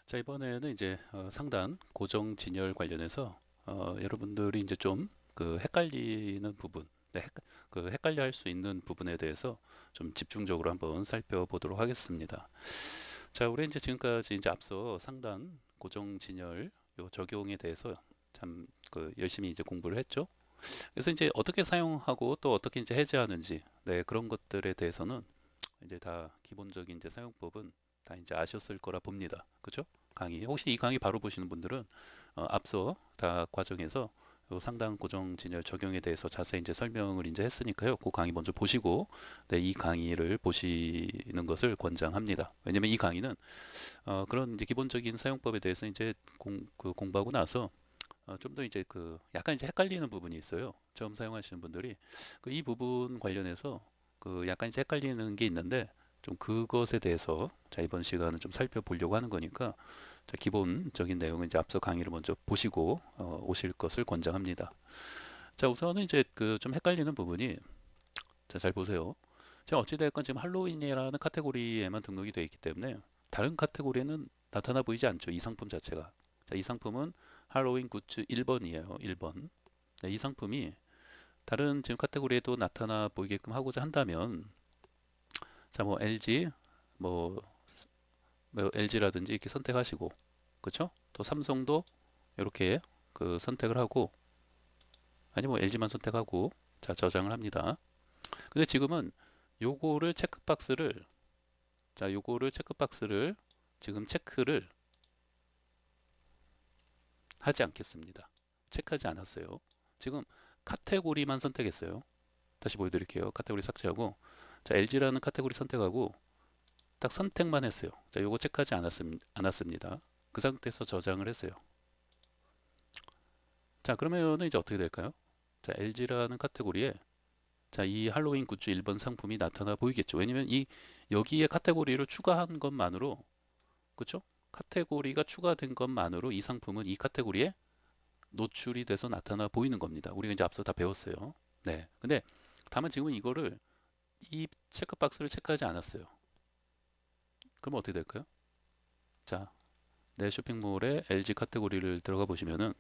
자, 이번에는 이제 상단 고정 진열 관련해서 여러분들이 이제 좀 그 헷갈리는 부분, 네, 그 헷갈려 할 수 있는 부분에 대해서 좀 집중적으로 한번 살펴보도록 하겠습니다. 자, 우리 이제 지금까지 이제 앞서 상단 고정 진열 요 적용에 대해서 참 그 열심히 이제 공부를 했죠. 그래서 이제 어떻게 사용하고 또 어떻게 이제 해제하는지, 네, 그런 것들에 대해서는 이제 다 기본적인 이제 사용법은 다 이제 아셨을 거라 봅니다. 그죠? 강의. 혹시 이 강의 바로 보시는 분들은 앞서 다 과정에서 요 상당 고정 진열 적용에 대해서 자세히 이제 설명을 이제 했으니까요. 그 강의 먼저 보시고 네, 이 강의를 보시는 것을 권장합니다. 왜냐면 이 강의는 그런 이제 기본적인 사용법에 대해서 이제 공부하고 나서 좀 더 이제 그 약간 이제 헷갈리는 부분이 있어요. 처음 사용하시는 분들이 그 이 부분 관련해서 그 약간 이제 헷갈리는 게 있는데 좀 그것에 대해서 자 이번 시간은 좀 살펴보려고 하는 거니까 자 기본적인 내용은 이제 앞서 강의를 먼저 보시고 오실 것을 권장합니다. 자 우선은 이제 그 좀 헷갈리는 부분이 자 잘 보세요. 자 어찌됐건 지금 할로윈이라는 카테고리에만 등록이 되어 있기 때문에 다른 카테고리에는 나타나 보이지 않죠. 이 상품 자체가. 자, 이 상품은 할로윈 굿즈 1번이에요. 1번. 네, 이 상품이 다른 지금 카테고리에도 나타나 보이게끔 하고자 한다면 자, 뭐 LG 뭐, 뭐 LG라든지 이렇게 선택하시고 그렇죠? 또 삼성도 이렇게 그 선택을 하고 아니 뭐 LG만 선택하고 자, 저장을 합니다. 근데 지금은 요거를 체크박스를 자, 요거를 체크박스를 지금 체크를 하지 않겠습니다. 체크하지 않았어요. 지금 카테고리만 선택했어요. 다시 보여드릴게요. 카테고리 삭제하고 자 LG라는 카테고리 선택하고 딱 선택만 했어요. 자 요거 체크하지 않았습니다. 그 상태에서 저장을 했어요. 자 그러면은 이제 어떻게 될까요? 자 LG라는 카테고리에 자 이 할로윈 굿즈 1번 상품이 나타나 보이겠죠. 왜냐면 이 여기에 카테고리를 추가한 것만으로 그렇죠? 카테고리가 추가된 것만으로 이 상품은 이 카테고리에 노출이 돼서 나타나 보이는 겁니다. 우리가 이제 앞서 다 배웠어요. 네. 근데 다만 지금은 이거를 이 체크박스를 체크하지 않았어요. 그럼 어떻게 될까요? 자, 내 쇼핑몰에 LG 카테고리를 들어가 보시면은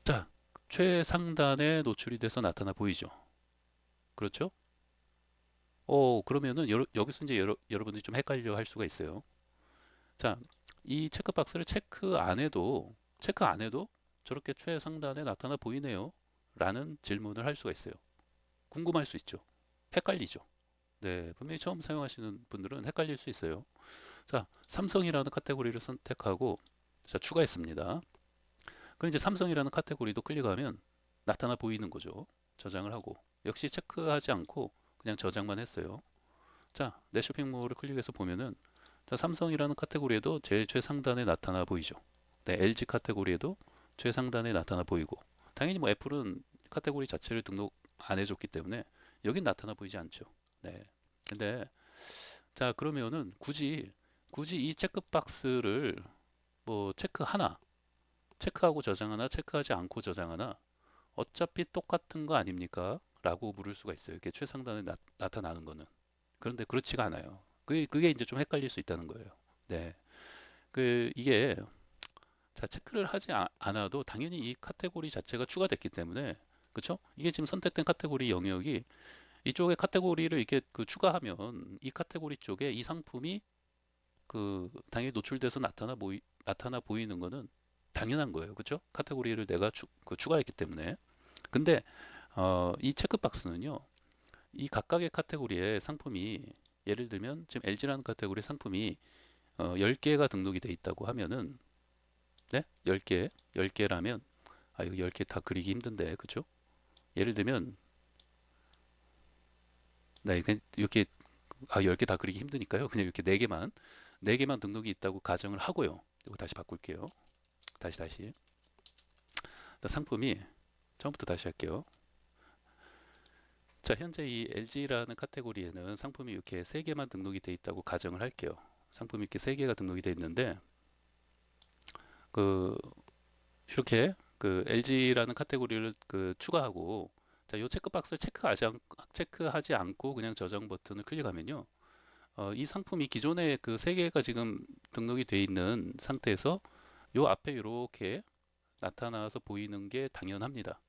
자, 최상단에 노출이 돼서 나타나 보이죠. 그렇죠? 그러면은 여기서 이제 여러분들이 좀 헷갈려 할 수가 있어요. 자, 이 체크박스를 체크 안 해도 저렇게 최상단에 나타나 보이네요. 라는 질문을 할 수가 있어요. 궁금할 수 있죠. 헷갈리죠. 네, 분명히 처음 사용하시는 분들은 헷갈릴 수 있어요. 자, 삼성이라는 카테고리를 선택하고 자, 추가했습니다. 그럼 이제 삼성이라는 카테고리도 클릭하면 나타나 보이는 거죠. 저장을 하고 역시 체크하지 않고 그냥 저장만 했어요. 자, 내 쇼핑몰을 클릭해서 보면은 자, 삼성이라는 카테고리에도 제일 최상단에 나타나 보이죠. 네, LG 카테고리에도 최상단에 나타나 보이고 당연히 뭐 애플은 카테고리 자체를 등록 안 해줬기 때문에 여긴 나타나 보이지 않죠. 네. 근데 자 그러면은 굳이 이 체크박스를 뭐 체크하고 저장하나 체크하지 않고 저장하나 어차피 똑같은 거 아닙니까? 라고 물을 수가 있어요. 이게 최상단에 나타나는 거는. 그런데 그렇지가 않아요. 그게 이제 좀 헷갈릴 수 있다는 거예요. 네. 이게, 자, 체크를 하지 않아도 당연히 이 카테고리 자체가 추가됐기 때문에, 그쵸? 이게 지금 선택된 카테고리 영역이 이쪽에 카테고리를 이렇게 그 추가하면 이 카테고리 쪽에 이 상품이 그 당연히 노출돼서 나타나 보이는 거는 당연한 거예요. 그쵸? 카테고리를 내가 추가했기 때문에. 근데 이 체크박스는요. 이 각각의 카테고리에 상품이 예를 들면 지금 LG라는 카테고리 상품이 10개가 등록이 돼 있다고 하면은 네? 10개라면 이거 10개 다 그리기 힘든데. 그죠? 예를 들면 네, 이렇게 10개 다 그리기 힘드니까요. 그냥 이렇게 4개만 등록이 있다고 가정을 하고요. 이거 다시 바꿀게요. 다시. 상품이 처음부터 다시 할게요. 자, 현재 이 LG라는 카테고리에는 상품이 이렇게 3개만 등록이 돼 있다고 가정을 할게요. 상품이 이렇게 3개가 등록이 돼 있는데 그 이렇게 그 LG라는 카테고리를 그 추가하고 자, 요 체크박스를 체크하지 않고 그냥 저장 버튼을 클릭하면요. 이 상품이 기존에 그 세 개가 지금 등록이 돼 있는 상태에서 요 앞에 이렇게 나타나서 보이는 게 당연합니다.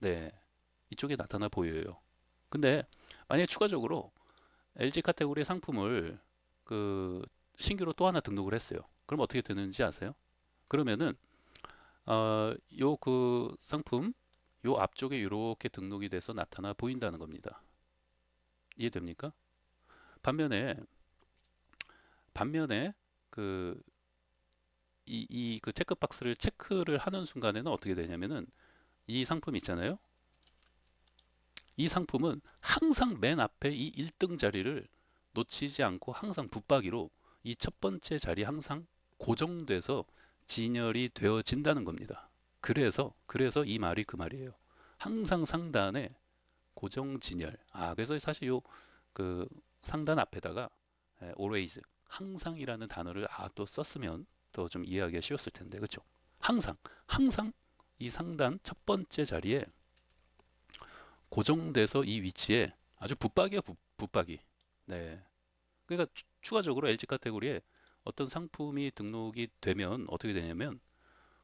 네, 이쪽에 나타나 보여요. 근데 만약에 추가적으로 LG 카테고리의 상품을 그 신규로 또 하나 등록을 했어요. 그럼 어떻게 되는지 아세요? 그러면은 요 그 상품 요 앞쪽에 이렇게 등록이 돼서 나타나 보인다는 겁니다. 이해됩니까? 반면에 반면에 그 그 체크박스를 체크를 하는 순간에는 어떻게 되냐면은 이 상품 있잖아요. 이 상품은 항상 맨 앞에 이 1등 자리를 놓치지 않고 항상 붙박이로 이 첫 번째 자리 항상 고정돼서 진열이 되어진다는 겁니다. 그래서 이 말이 그 말이에요. 항상 상단에 고정 진열. 그래서 사실 요 그 상단 앞에다가 always 항상이라는 단어를 또 썼으면 더 좀 이해하기가 쉬웠을 텐데, 그렇죠? 항상 이 상단 첫 번째 자리에 고정돼서 이 위치에 아주 붙박이야, 붙박이. 네. 그러니까 추가적으로 LG 카테고리에 어떤 상품이 등록이 되면 어떻게 되냐면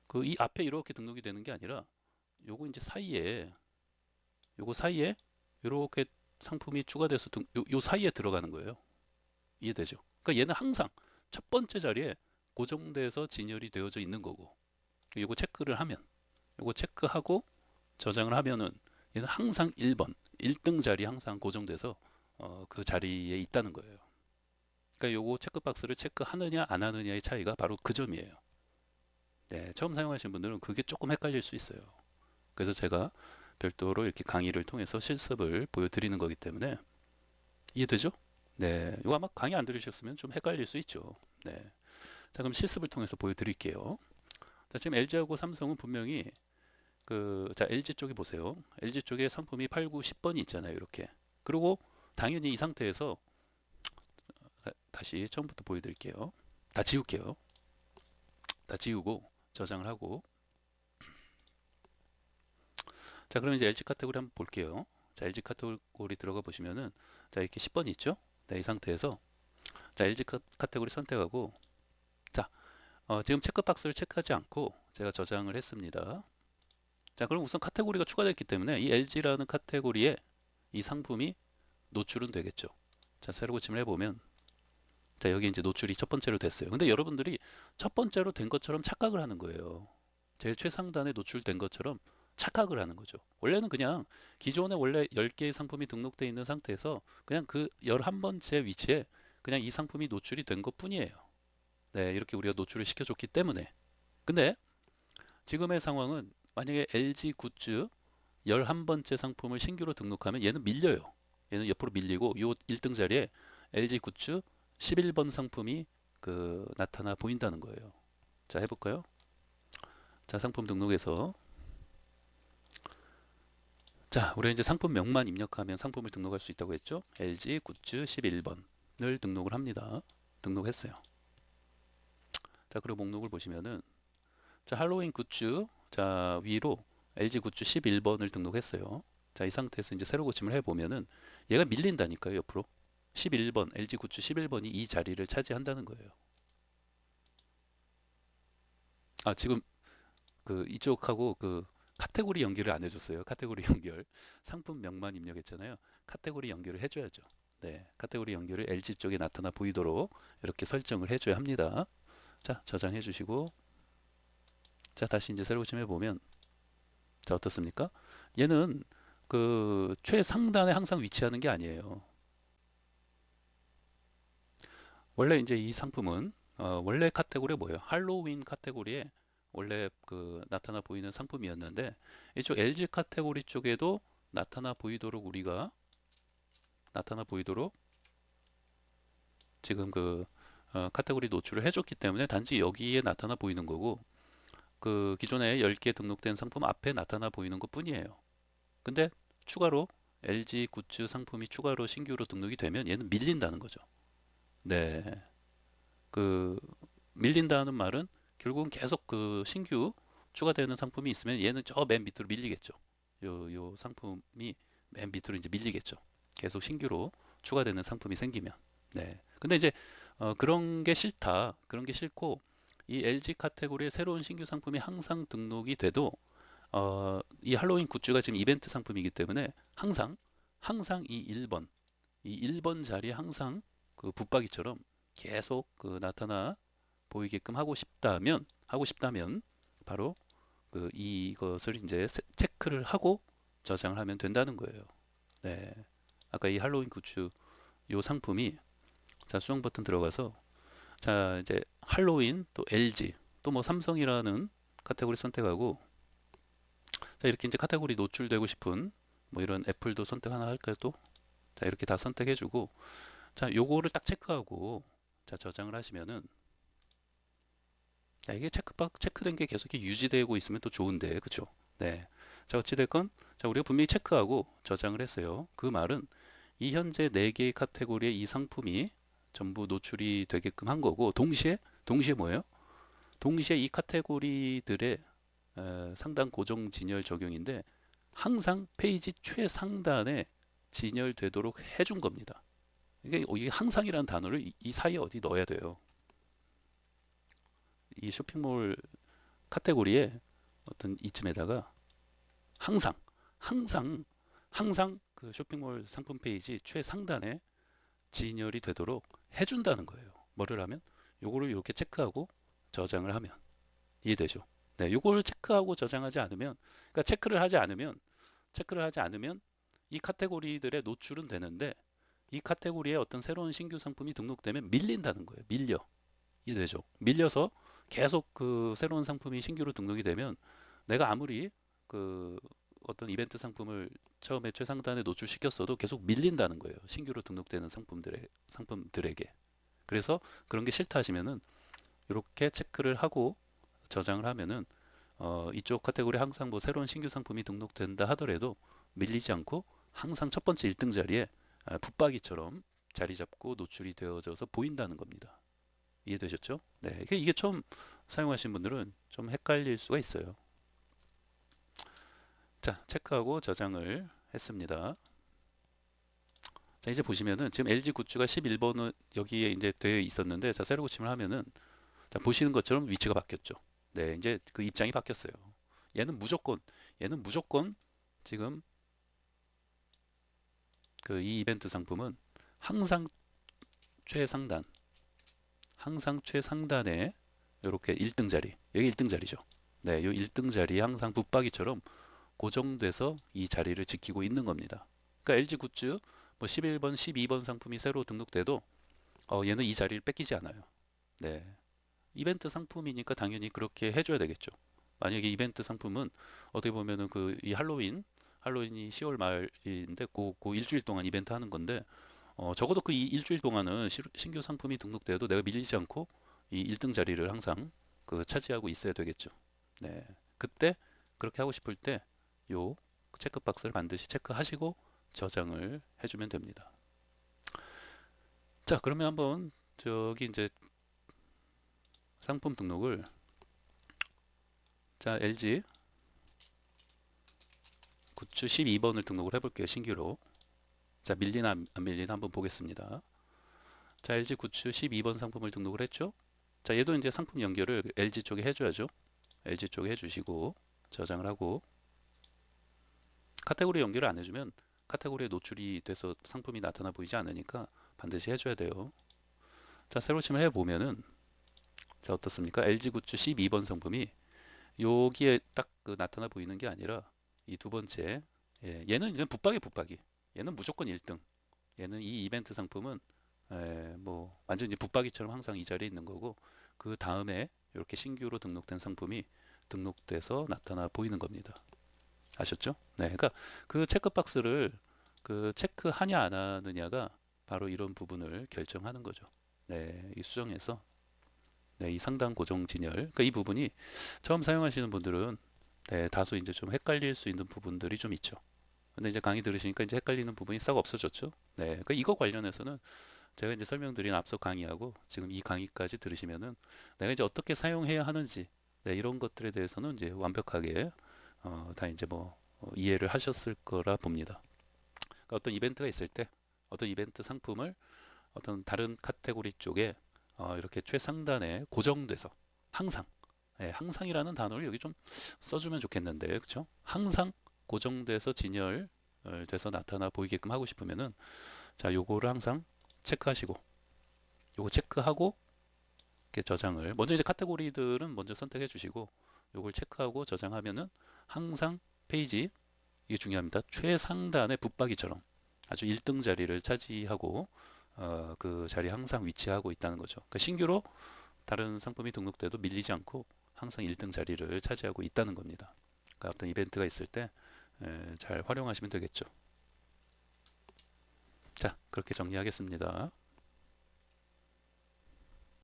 그 이 앞에 이렇게 등록이 되는 게 아니라 요거 이제 요거 사이에 이렇게 상품이 추가돼서 요 사이에 들어가는 거예요. 이해되죠? 그러니까 얘는 항상 첫 번째 자리에 고정돼서 진열이 되어져 있는 거고 요거 체크를 하면 요거 체크하고 저장을 하면은 얘는 항상 1번 1등 자리 항상 고정돼서 그 자리에 있다는 거예요. 그러니까 요거 체크박스를 체크하느냐 안 하느냐의 차이가 바로 그 점이에요. 네, 처음 사용하시는 분들은 그게 조금 헷갈릴 수 있어요. 그래서 제가 별도로 이렇게 강의를 통해서 실습을 보여드리는 거기 때문에 이해되죠? 네, 이거 아마 강의 안 들으셨으면 좀 헷갈릴 수 있죠. 네, 자 그럼 실습을 통해서 보여드릴게요. 자, 지금 LG하고 삼성은 분명히 자 LG 쪽에 보세요. LG 쪽에 상품이 8, 9, 10번이 있잖아요. 이렇게. 그리고 당연히 이 상태에서 다시 처음부터 보여드릴게요. 다 지울게요. 다 지우고 저장을 하고 자 그럼 이제 LG 카테고리 한번 볼게요. 자 LG 카테고리 들어가 보시면은 자 이렇게 10번이 있죠. 네, 이 상태에서 자 LG 카테고리 선택하고 자 지금 체크박스를 체크하지 않고 제가 저장을 했습니다. 자 그럼 우선 카테고리가 추가됐기 때문에 이 LG라는 카테고리에 이 상품이 노출은 되겠죠. 자 새로 고침을 해보면 자 여기 이제 노출이 첫 번째로 됐어요. 근데 여러분들이 첫 번째로 된 것처럼 착각을 하는 거예요. 제일 최상단에 노출된 것처럼 착각을 하는 거죠. 원래는 그냥 기존에 원래 10개의 상품이 등록되어 있는 상태에서 그냥 그 11번째 위치에 그냥 이 상품이 노출이 된 것 뿐이에요. 네, 이렇게 우리가 노출을 시켜줬기 때문에. 근데 지금의 상황은 만약에 LG 굿즈 11번째 상품을 신규로 등록하면 얘는 밀려요. 얘는 옆으로 밀리고 요 1등 자리에 LG 굿즈 11번 상품이 나타나 보인다는 거예요. 자, 해볼까요? 자, 상품 등록해서 자, 우리가 이제 상품명만 입력하면 상품을 등록할 수 있다고 했죠? LG 굿즈 11번을 등록을 합니다. 등록했어요. 자, 그리고 목록을 보시면은 자, 할로윈 굿즈 자, 위로 LG 굿즈 11번을 등록했어요. 자, 이 상태에서 이제 새로 고침을 해보면은 얘가 밀린다니까요, 옆으로. 11번, LG 굿즈 11번이 이 자리를 차지한다는 거예요. 지금 이쪽하고 카테고리 연결을 안 해줬어요. 카테고리 연결. 상품명만 입력했잖아요. 카테고리 연결을 해줘야죠. 네, 카테고리 연결을 LG 쪽에 나타나 보이도록 이렇게 설정을 해줘야 합니다. 자, 저장해 주시고 자, 다시 이제 새로 고침해 보면 자, 어떻습니까? 얘는 최상단에 항상 위치하는 게 아니에요. 원래 이제 이 상품은 원래 카테고리 뭐예요? 할로윈 카테고리에 원래 나타나 보이는 상품이었는데 이쪽 LG 카테고리 쪽에도 나타나 보이도록 우리가 나타나 보이도록 지금 카테고리 노출을 해줬기 때문에 단지 여기에 나타나 보이는 거고 기존에 10개 등록된 상품 앞에 나타나 보이는 것 뿐이에요. 근데 추가로 LG 굿즈 상품이 추가로 신규로 등록이 되면 얘는 밀린다는 거죠. 네. 밀린다는 말은 결국은 계속 신규 추가되는 상품이 있으면 얘는 저 맨 밑으로 밀리겠죠. 요 상품이 맨 밑으로 이제 밀리겠죠. 계속 신규로 추가되는 상품이 생기면. 네. 근데 이제 그런 게 싫다. 그런 게 싫고 이 LG 카테고리의 새로운 신규 상품이 항상 등록이 돼도 이 할로윈 굿즈가 지금 이벤트 상품이기 때문에 항상 이 1번 이 1번 자리에 항상 그 붙박이처럼 계속 그 나타나 보이게끔 하고 싶다면 바로 그 이것을 이제 체크를 하고 저장을 하면 된다는 거예요. 네. 아까 이 할로윈 굿즈 요 상품이 자 수정 버튼 들어가서 자 이제 할로윈 또 LG 또 뭐 삼성이라는 카테고리 선택하고 자 이렇게 이제 카테고리 노출되고 싶은 뭐 이런 애플도 선택 하나 할까요 또? 자 이렇게 다 선택해주고 자 요거를 딱 체크하고 자 저장을 하시면은 자 이게 체크된 게 계속 이렇게 유지되고 있으면 또 좋은데 그쵸? 네. 자 어찌됐건 자 우리가 분명히 체크하고 저장을 했어요. 그 말은 이 현재 4개의 카테고리의 이 상품이 전부 노출이 되게끔 한 거고 동시에 뭐예요? 동시에 이 카테고리들의 상단 고정 진열 적용인데 항상 페이지 최상단에 진열되도록 해준 겁니다. 이게 항상이라는 단어를 이 사이에 어디 넣어야 돼요. 이 쇼핑몰 카테고리에 어떤 이쯤에다가 항상 항상 항상 그 쇼핑몰 상품 페이지 최상단에 진열이 되도록 해준다는 거예요. 뭐를 하면 요거를 이렇게 체크하고 저장을 하면 이해되죠? 네, 요거를 체크하고 저장하지 않으면 그러니까 체크를 하지 않으면 이 카테고리들의 노출은 되는데 이 카테고리에 어떤 새로운 신규 상품이 등록되면 밀린다는 거예요. 이해되죠? 밀려서 계속 그 새로운 상품이 신규로 등록이 되면 내가 아무리 그 어떤 이벤트 상품을 처음에 최상단에 노출시켰어도 계속 밀린다는 거예요. 신규로 등록되는 상품들에게. 그래서 그런 게 싫다 하시면은 이렇게 체크를 하고 저장을 하면은 이쪽 카테고리 항상 뭐 새로운 신규 상품이 등록된다 하더라도 밀리지 않고 항상 첫 번째 1등 자리에 붙박이처럼 자리 잡고 노출이 되어져서 보인다는 겁니다. 이해되셨죠? 네, 이게 처음 사용하신 분들은 좀 헷갈릴 수가 있어요. 자, 체크하고 저장을 했습니다. 자, 이제 보시면은 지금 LG 굿즈가 11번은 여기에 이제 되어 있었는데 자, 세로 고침을 하면은 자, 보시는 것처럼 위치가 바뀌었죠. 네, 이제 그 입장이 바뀌었어요. 얘는 무조건 지금 그 이 이벤트 상품은 항상 최상단, 항상 최상단에 이렇게 1등 자리, 여기 1등 자리죠. 네, 이 1등 자리에 항상 붙박이처럼 고정돼서 이 자리를 지키고 있는 겁니다. 그러니까 LG 굿즈 뭐 11번, 12번 상품이 새로 등록돼도 얘는 이 자리를 뺏기지 않아요. 네. 이벤트 상품이니까 당연히 그렇게 해줘야 되겠죠. 만약에 이벤트 상품은 어떻게 보면은 그 이 할로윈이 10월 말인데 그 일주일 동안 이벤트 하는 건데 적어도 그 일주일 동안은 신규 상품이 등록돼도 내가 밀리지 않고 이 1등 자리를 항상 그 차지하고 있어야 되겠죠. 네. 그때 그렇게 하고 싶을 때 요 체크박스를 반드시 체크하시고 저장을 해주면 됩니다. 자, 그러면 한번 저기 이제 상품 등록을 자, LG 굿즈 12번을 등록을 해볼게요. 신규로. 자, 밀리나 안 밀리나 한번 보겠습니다. 자, LG 굿즈 12번 상품을 등록을 했죠. 자, 얘도 이제 상품 연결을 LG 쪽에 해줘야죠. LG 쪽에 해주시고 저장을 하고 카테고리 연결을 안 해주면 카테고리에 노출이 돼서 상품이 나타나 보이지 않으니까 반드시 해줘야 돼요. 자, 새로 침을 해보면은 자, 어떻습니까? LG 굿즈 12번 상품이 여기에 딱 그 나타나 보이는 게 아니라 이 두 번째 얘는 붙박이 얘는 무조건 1등 얘는 이 이벤트 상품은 뭐 완전히 붙박이처럼 항상 이 자리에 있는 거고 그 다음에 이렇게 신규로 등록된 상품이 등록돼서 나타나 보이는 겁니다. 아셨죠? 네, 그러니까 그 체크박스를 그 체크하냐 안 하느냐가 바로 이런 부분을 결정하는 거죠. 네, 이 수정에서 네, 이 상단 고정 진열 그러니까 이 부분이 처음 사용하시는 분들은 네, 다소 이제 좀 헷갈릴 수 있는 부분들이 좀 있죠. 근데 이제 강의 들으시니까 이제 헷갈리는 부분이 싹 없어졌죠. 네, 그러니까 이거 관련해서는 제가 이제 설명드린 앞서 강의하고 지금 이 강의까지 들으시면은 내가 이제 어떻게 사용해야 하는지 네, 이런 것들에 대해서는 이제 완벽하게 다 이제 뭐 이해를 하셨을 거라 봅니다. 그러니까 어떤 이벤트가 있을 때 어떤 이벤트 상품을 어떤 다른 카테고리 쪽에 이렇게 최상단에 고정돼서 항상, 예, 항상이라는 단어를 여기 좀 써주면 좋겠는데, 그렇죠? 항상 고정돼서 진열 돼서 나타나 보이게끔 하고 싶으면은, 자, 요거를 항상 체크하시고, 요거 체크하고 이렇게 저장을 먼저, 이제 카테고리들은 먼저 선택해 주시고, 요걸 체크하고 저장하면은 항상 페이지, 이게 중요합니다. 최상단의 붙박이처럼 아주 1등 자리를 차지하고 그 자리에 항상 위치하고 있다는 거죠. 그러니까 신규로 다른 상품이 등록돼도 밀리지 않고 항상 1등 자리를 차지하고 있다는 겁니다. 그러니까 어떤 이벤트가 있을 때 잘 활용하시면 되겠죠. 자, 그렇게 정리하겠습니다.